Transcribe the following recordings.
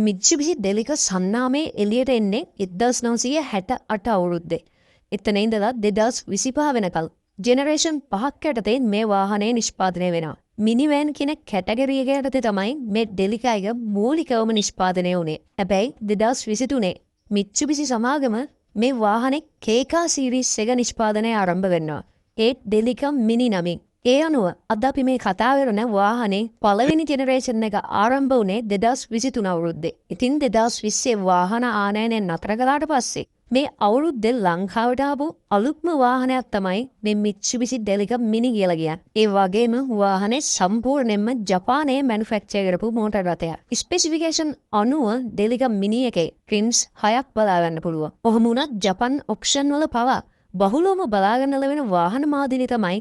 මිත්සුබිසි ඩෙලික සන්නාමේ එළියට එන්නේ 1968 අවුරුද්දේ. එතන ඉඳලා 2025 වෙනකල් ජෙනරේෂන් 5ක් යටතේ මේ වාහනේ නිෂ්පාදනය වෙනවා. මිනිවෑන් කියන කැටගරි එක යටතේ තමයි මේ ඩෙලිකා එක මූලිකවම නිෂ්පාදනය වුණේ. හැබැයි 2023 මිත්සුබිසි සමාගම මේ වාහනේ කේකා සීරීස් එක නිෂ්පාදනය ආරම්භ කරනවා. ඒ ඩෙලිකා මිනි නමින්. ඒ අනුව අද අපි මේ කතා කරන වාහනේ පළවෙනි ජෙනරේෂන් එක ආරම්භ වුණේ 2023 අවුරුද්දේ. ඉතින් 2020 වාහන ආනයනය නතර කළාට පස්සේ මේ අවුරුද්දේ ලංකාවට ආපු අලුත්ම වාහනයක් තමයි මේ Mitsubishi Delica Mini කියලා කියන්නේ. ඒ වගේම වාහනේ සම්පූර්ණයෙන්ම ජපානයේ මැනුෆැක්චර් කරපු මෝටර් රථයක්. ස්පෙસિෆිකේෂන් අනුව Delica Mini එකේ ට්‍රිම්ස් 6ක් බලා ගන්න පුළුවන්. කොහොම වුණත් ජපන් ඔප්ෂන් වල පවා බහුලවම බලා ගන්න ලැබෙන වාහන මාදිලි තමයි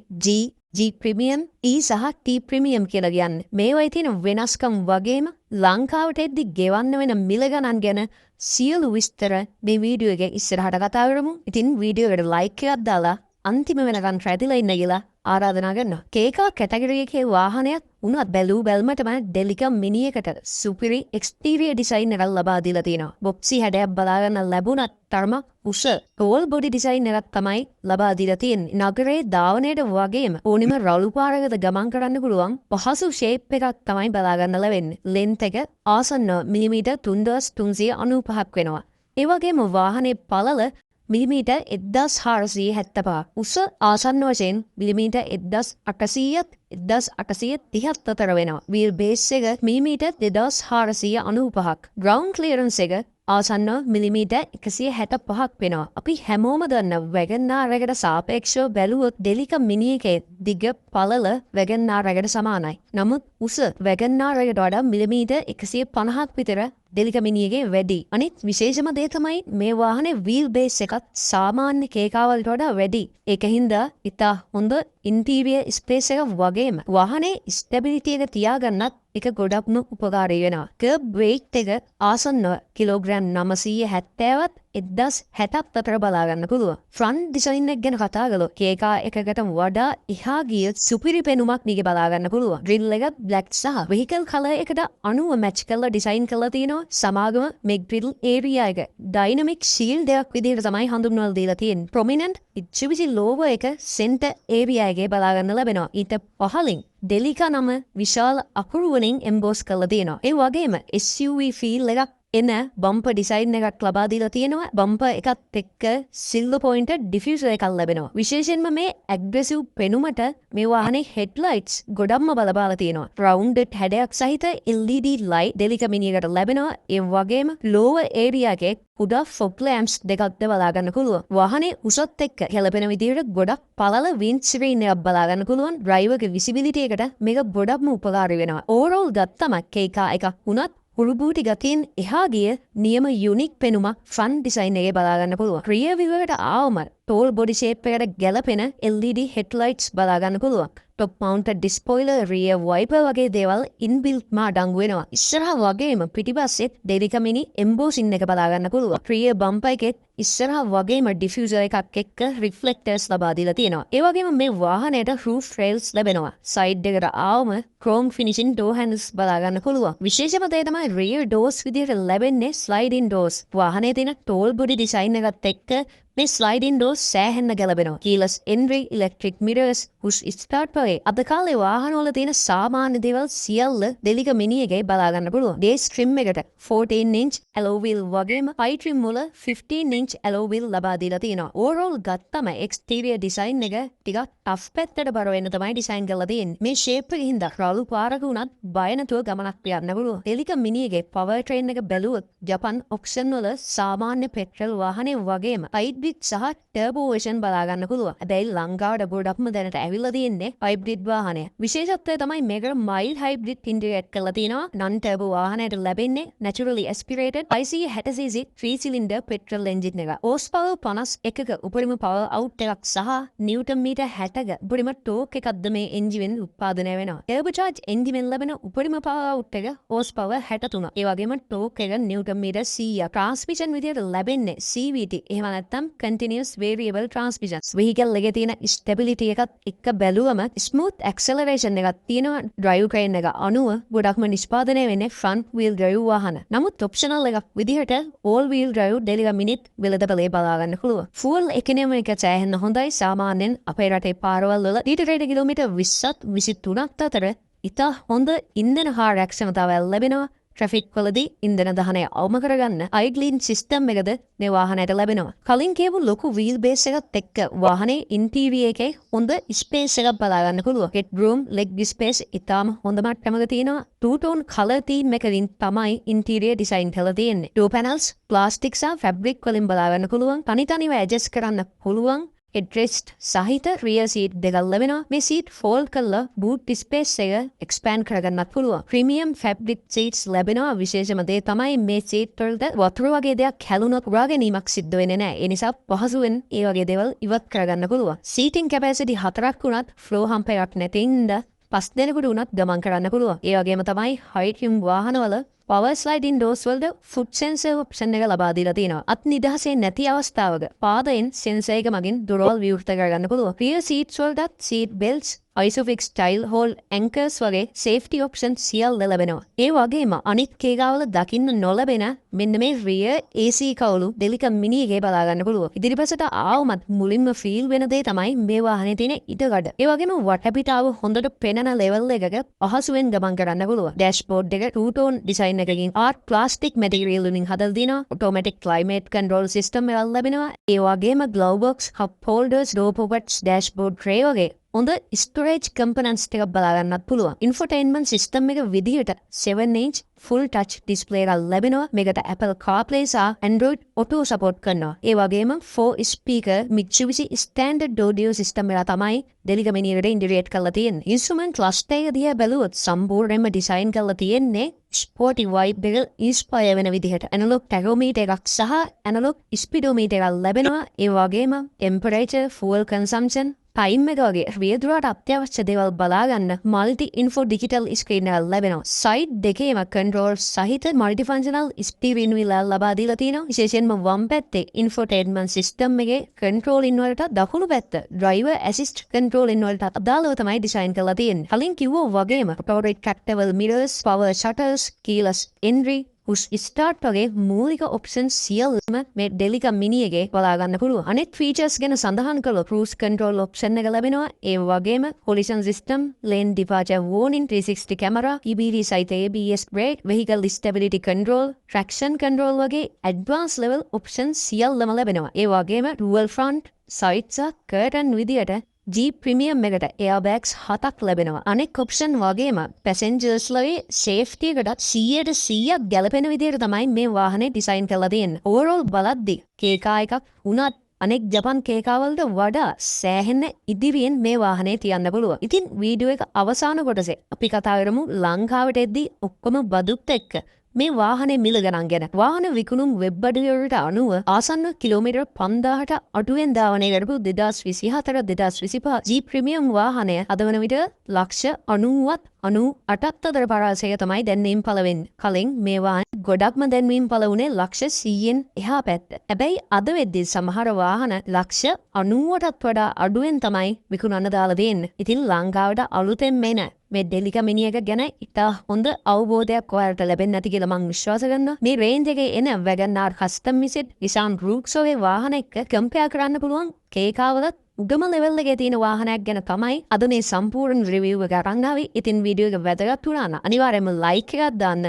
G Premium, E සහ T Premium කියලා කියන්නේ. මේවයි තියෙන වෙනස්කම් වගේම ලංකාවට එද්දි ගෙවන්න වෙන මිල ගණන් ගැන සියලු විස්තර මේ වීඩියෝ එකේ ඉස්සරහට කතා කරමු. ඉතින් වීඩියෝ එකට ලයික් එකක් දාලා අන්තිම වෙනකන් රැඳිලා ඉන්න කියලා ආරාධනා කරනවා. කේකා කැටගරි එකේ වාහනයක් උනත් බැලූ බැල්මටම ඩෙලිකා මිනි එකට සුපිරි එක්ස්ටීරියර් ඩිසයින් එකක් ලබා දීලා තියෙනවා. බොක්සි හැඩයක් බලා ගන්න ලැබුණත් තරමක් උස ටෝල් බොඩි ඩිසයින් එකක් තමයි ලබා දීලා තියෙන්නේ. නගරේ ධාවනයට වගේම ඕනිම රළු පාරකට ගමන් කරන්න පුළුවන් පහසු ෂේප් එකක් තමයි බලා ගන්න ලැබෙන්නේ. ලෙන්ත් එක ආසන්න මිලිමීටර් 3395ක් වෙනවා. ඒ වගේම වාහනේ පළල මිලිමීටර් 1475. උස ආසන්න වශයෙන් මිලිමීටර් 1800ත් 1830ත් අතර වෙනවා. වීල් බේස් එක මිලිමීටර් 2495ක්. ග්‍රවුන්ඩ් ක්ලියරන්ස් එක ආසන්න මිලිමීටර් 165ක් වෙනවා. අපි හැමෝම දන්න වැගන්ආර් එකට සාපේක්ෂව බැලුවොත් ඩෙලිකා මිනි එකේ දිග පළල වැගන්ආර් එකට සමානයි. නමුත් උස වැගන්ආර් එකට වඩා මිලිමීටර් 150ක් විතර ඩෙලිකා මිනි එකේ වැඩි. අනිත් විශේෂම දේ තමයි මේ වාහනේ වීල් බේස් එකත් සාමාන්‍ය කේකාවලට වඩා වැඩි. ඒකින්ද ඉතා හොඳ ඉන්ටීරියර් ස්පේස් එකක් වගේම වාහනේ ස්ටැබිලිටි එක තියාගන්නත් එක ගොඩක්ම උපකාරී වෙනවා. කර්බ් වේට් එක ආසන්න කිලෝග්‍රෑම් 970වත් 1060ක් අතර බලා ගන්න පුළුවන්. ෆ්‍රන්ට් ඩිසයින් එක ගැන කතා කළොත් කේකා එකකට වඩා එහා ගිය සුපිරි පෙනුමක් නික බලා ගන්න පුළුවන්. ග්‍රිල් එක බ්ලැක් සහ වෙහිකල් කලර් එකට අනුව මැච් කරලා ඩිසයින් කරලා තියෙනවා. සමාගම මේ ග්‍රිල් ඒරියා එක ඩයිනමික් ෂීල්ඩ් එකක් විදිහට තමයි හඳුන්වලා දීලා තියෙන්නේ. ප්‍රොමිනන්ට් Mitsubishi logo එක සෙන්ටර් ඒරියා එකේ බලා ගන්න ලැබෙනවා. ඊට පහළින් ඩෙලිකා නම විශාල අකුරු වලින් එම්බෝස් කරලා තියෙනවා. ඒ වගේම SUV ෆීල් එකක් එන බම්පර් ඩිසයින් එකක් ලබා දීලා තියෙනවා. බම්පර් එකත් එක්ක සිල්වර් පොයින්ටඩ් ඩිෆියුසර් එකක් ලැබෙනවා. විශේෂයෙන්ම මේ ඇග්‍රෙසිව් පෙනුමට මේ වාහනේ හෙඩ්ලයිට්ස් ගොඩක්ම බලපාලා තියෙනවා. රවුන්ඩඩ් හැඩයක් සහිත LED ලයිට් ඩෙලිකා මිනි එකට ලැබෙනවා. ඒ වගේම ලෝවර් ඒරියා එකේ කුඩා ෆොග් ලැම්ප්ස් දෙකක්ද බලා ගන්න පුළුවන්. වාහනේ උසත් එක්ක හැලපෙන විදිහට ගොඩක් පළල වින්ඩ් ස්ක්‍රීන් එකක් බලා ගන්න පුළුවන්. ඩ්‍රයිවර්ගේ විසිබිලිටි එකට මේක ගොඩක්ම උපකාරී වෙනවා. ඕවර්ऑල් ගත්තම කේකා එකක් වුණත් හුළුබූටි ගතියෙන් එහා ගිය නියම යුනික් පෙනුමක් ෆ්‍රන්ට් ඩිසයින් එකේ බලා ගන්න පුළුවන්. රියර් වීව් එකට ආවම ටෝල් බොඩි ෂේප් එකට ගැලපෙන LED හෙඩ්ලයිට්ස් බලා ගන්න පුළුවන්. ටොප් මවුන්ටඩ් ඩිස්පොයිලර්, රියර් වයිපර් වගේ දේවල් ඉන්බිල්ට් මා අඩංගු වෙනවා. ඉස්සරහා වගේම පිටිපස්සෙත් ඩෙලිකා මිනි එම්බෝසින් එක බලා ගන්න පුළුවන්. රියර් බම්පර් එකෙත් ඉස්සරහා වගේම ඩිෆියුසර් එකක් එක්ක රිෆ්ලෙක්ටර්ස් ලබා දීලා තියෙනවා. ඒ වගේම මේ වාහනයට රූෆ් රේල්ස් ලැබෙනවා. සයිඩ් එකට ආවම ක්‍රෝම් ෆිනිෂින් ඩෝර් හැන්ඩල්ස් බලා ගන්න පුළුවන්. විශේෂම දේ තමයි රියර් ඩෝර්ස් විදිහට ලැබෙන්නේ ස්ලයිඩින් ඩෝර්ස්. වාහනේ තියෙන ටෝල් බොඩි ඩිසයින් එකත් එක්ක මේ ස්ලයිඩින් ඩෝර්ස් සෑහෙන්න ගැලපෙනවා. කීලස් එන්ට්‍රි, ඉලෙක්ට්‍රික් මිරර්ස්, පුෂ් ස්ටාර්ට් වගේ අද කාලේ වාහනවල තියෙන සාමාන්‍ය දේවල් සියල්ල ඩෙලිකා මිනි එකේ බලා ගන්න පුළුවන්. බේස් ට්‍රිම් එකට 14 inch alloy wheel වගේම high trim වල 15 inch alloy wheel ලබා දීලා තියෙනවා. ඕවර්ऑල් ගත්තම එක්ස්ටීරියර් ඩිසයින් එක ටිකක් ටෆ් පැත්තට බර වෙන්න තමයි ඩිසයින් කරලා තියෙන්නේ. මේ ෂේප් එකකින් හින්දා රළු පාරක උනත් බය නැතුව ගමනක් යන්න පුළුවන්. ඩෙලිකා මිනි එකේ පවර් ට්‍රේන් එක බැලුවොත් ජපන් ඔක්ෂන් වල සාමාන්‍ය පෙට්‍රල් වාහනේ වගේම හයිබ්‍රිඩ් සහ ටර්බෝ වර්ෂන් බලා ගන්න පුළුවන්. හැබැයි ලංකාවට ගොඩක්ම දැනට ඇවිල්ලා තියෙන්නේ හයිබ්‍රිඩ් වාහනය. විශේෂත්වය තමයි මේකට මයිල්ඩ් හයිබ්‍රිඩ් ඉන්ටිග්‍රේට් කරලා තියෙනවා. non turbo වාහනයට ලැබෙන්නේ naturally aspirated 500cc 3 cylinder petrol engine එක. horse power 51ක උපරිම power out එකක් සහ newton meter 60ක උපරිම torque එකක්ද මේ එන්ජින් උත්පාදනය වෙනවා. turbocharged engine එකෙන් ලැබෙන උපරිම power out එක horse power 63. ඒ වගේම torque එක newton meter 100. transmission විදියට ලැබෙන්නේ CVT. එහෙම නැත්නම් continuous variable transmission. vehicle එකේ තියෙන stability එකත් එක්ක බැලුවම ස්මූත් ඇක්සලරේෂන් එකක් තියෙනවා ඩ්‍රයිව් ක්‍රේන් එක අනුව ගොඩක්ම නිෂ්පාදනය වෙන්නේ ෆ්‍රන්ට් වීල් ඩ්‍රයිව් වාහන. නමුත් ඔප්ෂනල් එකක් විදිහට ඕල් වීල් ඩ්‍රයිව් ඩෙලිවර් මිනිත් වෙළඳපොලේ බලා ගන්න පුළුවන්. ෆුවල් ඉකොනොමි එක සෑහෙන්න හොඳයි. සාමාන්‍යයෙන් අපේ රටේ පාරවල් වල ලීටරයකට කිලෝමීටර් 20ත් 23ත් අතර ඉතා හොඳ ඉන්ධන හා රැක්ෂමතාවල් ලැබෙනවා. ට්‍රැෆික් වලදී ඉන්ධන දහනය අවම කරගන්න අයිග්ලීන් සිස්ටම් එකද මේ වාහනයට ලැබෙනවා. කලින් කියපු ලොකු වීල් බේස් එකත් එක්ක වාහනේ ඉන්ටීරියර් එකේ හොඳ ස්පේස් එකක් බලා ගන්න පුළුවන්. හෙඩ් රූම්, ලෙග් ස්පේස් ඉතාම හොඳ මට්ටමක තියෙනවා. ටූ ටෝන් කලර් තීම් එකකින් තමයි ඉන්ටීරියර් ඩිසයින් කරලා තියෙන්නේ. ඩෝ පැනල්ස් ප්ලාස්ටික් සහ ෆැබ්‍රික් වලින් බලා ගන්න පුළුවන්. තනිතනිව ඇඩ්ජස්ට් කරන්න පුළුවන්. හෙඩ්රෙස්ට් සහිත රියර් සීට් දෙකක් ලැබෙනවා. මේ සීට් ෆෝල්ඩ් කරලා බූට් ස්පේස් එක එක්ස්පෑන්ඩ් කරගන්නත් පුළුවන්. ප්‍රීමියම් ෆැබ්‍රික් සීට්ස් ලැබෙනවා. විශේෂම දේ තමයි මේ සීට් වලට වතුර වගේ දෙයක් හැලුනොත් උරා ගැනීමක් සිද්ධ වෙන්නේ නැහැ. ඒ නිසා පහසුවෙන් ඒ වගේ දේවල් ඉවත් කරගන්න පුළුවන්. සීටින් කැපැසිටි 4ක් වුණත් ෆ්ලෝ හම්ප් එකක් නැතිඳ 5 දෙනෙකුට උනත් ගමන් කරන්න පුළුවන්. ඒ වගේම තමයි හයිට්‍රිම් වාහනවල පවර් ස්ලයිඩින් ඩෝර්ස් වලට ෆුට් සෙන්සර් ඔප්ෂන් එක ලබා දීලා තියෙනවා. අත් නිදහසේ නැති අවස්ථාවක පාදයෙන් සෙන්සර් එක මගින් දොරවල් විවෘත කරගන්න පුළුවන්. රියර් සීට්ස් වලට seat බෙල්ට්ස් Isofix style hold anchors වගේ safety options සියල්ල ලැබෙනවා. ඒ වගේම අනිත් කේගාවල දකින්න නොලැබෙන මෙන්න මේ rear AC කවුළු ඩෙලිකම් මිනි එකේ බලා ගන්න පුළුවන්. ඉදිරිපසට ආවමත් මුලින්ම ෆීල් වෙන දේ තමයි මේ වාහනේ තියෙන ඉඩකඩ. ඒ වගේම වටපිටාව හොඳට පෙනෙන ලෙවල් එකක පහසුවෙන් ගමන් කරන්න පුළුවන්. ඩෑෂ්බෝඩ් එක two tone design එකකින් ආර්ට් ප්ලාස්ටික් මැටීරියල් වලින් හදලා දිනවා. automatic climate control system එකක් ලැබෙනවා. ඒ වගේම glove box, cup holders, door pockets, dashboard tray වගේ හොඳ ස්ටෝරේජ් කම්පොනන්ට්ස් ටිකක් බලා ගන්නත් පුළුවන්. ඉන්ෆෝටේන්මන්ට් සිස්ටම් එක විදිහට 7-inch full touch display එකක් ලැබෙනවා. මේකට Apple CarPlay සහ Android Auto support කරනවා. ඒ වගේම 4 speaker Mitsubishi standard audio system එක තමයි ඩෙලික මිනියට ඉන්ටිග්‍රේට් කරලා තියෙන්නේ. ඉන්ස්ට්‍රුමන්ට් ක්ලස්ටර් එක දිහා බැලුවොත් සම්පූර්ණයෙන්ම ඩිසයින් කරලා තියෙන්නේ ස්පෝටි වයිබ් එක ඉන්ස්පයර් වෙන විදිහට. ඇනලොග් ටැකෝමීටර් එකක් සහ ඇනලොග් ස්පීඩෝමීටර් එකක් ලැබෙනවා. ඒ වගේම temperature, fuel consumption ටයිම් එක වගේ රියදුරට අත්‍යවශ්‍ය දේවල් බලාගන්න මල්ටි ඉන්ෆෝ ඩිජිටල් ස්ක්‍රීන් එකක් ලැබෙනවා. සයිඩ් දෙකේම කන්ට්‍රෝල් සහිත මල්ටි ෆන්ක්ෂනල් ස්ටීරින් වීල් එකක් ලබා දීලා තිනවා. විශේෂයෙන්ම වම් පැත්තේ ඉන්ෆෝටේන්මන්ට් සිස්ටම් එකේ කන්ට්‍රෝලින් වලට දකුණු පැත්ත ඩ්‍රයිවර් ඇසිස්ට් කන්ට්‍රෝලින් වලට අදාළව තමයි ඩිසයින් කරලා තියෙන්නේ. කලින් කිව්වා වගේම රොටෝරේට් ට්‍රැක්ටබල් මිරර්ස්, පවර් ෂටර්ස්, කීලස් එන්ට්‍රි පුෂ් ස්ටාර්ට් වගේ මූලික ඔප්ෂන් සියල්ලම මේ ඩෙලිකා මිනි එකේ බලා ගන්න පුළුවන්. අනෙක් ෆීචර්ස් ගැන සඳහන් කළොත් cruise control ඔප්ෂන් එක ලැබෙනවා. ඒ වගේම collision system, lane departure warning, 360 camera, EBD සහිත ABS brake, vehicle stability control, traction control වගේ advanced level ඔප්ෂන් සියල්ලම ලැබෙනවා. ඒ වගේම dual front, side සහ curtain විදියට Jeep Premium එකට airbags 7ක් ලැබෙනවා. අනෙක් ඔප්ෂන් වගේම passengers ලගේ safety එකටත් 100% ගැලපෙන විදිහට තමයි මේ වාහනේ ඩිසයින් කරලා තියෙන්නේ. overall බලද්දී කේකා එකක් වුණත් අනෙක් ජපන් කේකාවලට වඩා සෑහෙන ඉදිරියෙන් මේ වාහනේ තියන්න පුළුවන්. ඉතින් වීඩියෝ එක අවසාන කොටසේ අපි කතා කරමු ලංකාවට එද්දී ඔක්කොම බදුත් එක්ක මේ වාහනේ මිල ගණන් ගැන. වාහන විකුණුම් වෙබ් අඩවිවලට අනුව ආසන්න කිලෝමීටර් 5000ට අඩුවෙන් ධාවනය කරපු 2024-2025 Jeep Premium වාහනය අද වන විට ලක්ෂ 98ත් අතර පරාසය තමයි දැන්වීම් පළ වෙන්නේ. කලින් මේ වාහනේ ගොඩක්ම දැන්වීම් පළ වුණේ ලක්ෂ 100න් එහා පැත්ත. හැබැයි අද වෙද්දී සමහර වාහන ලක්ෂ 90ටත් වඩා අඩුවෙන් තමයි විකුණන්න දාලා දෙන්නේ. ඉතින් ලංකාවට අලුතෙන් මෙන මේ ඩෙලිකා මිනි එක ගැන ඉතා හොඳ අවබෝධයක් ඔයාලට ලැබෙන්න ඇති කියලා මම විශ්වාස කරනවා. මේ රේන්ජ් එකේ එන WagonR custom visit Nissan Rooks වගේ වාහන එක්ක කම්පෙයාර් කරන්න පුළුවන් කේකාවලත් උඩම ලෙවල් එකේ තියෙන වාහනයක් ගැන තමයි අද මේ සම්පූර්ණ රිවිව් එක අරන් ආවේ. ඉතින් වීඩියෝ එක වැදගත් වුණා නම් අනිවාර්යයෙන්ම ලයික් එකක් දාන්න.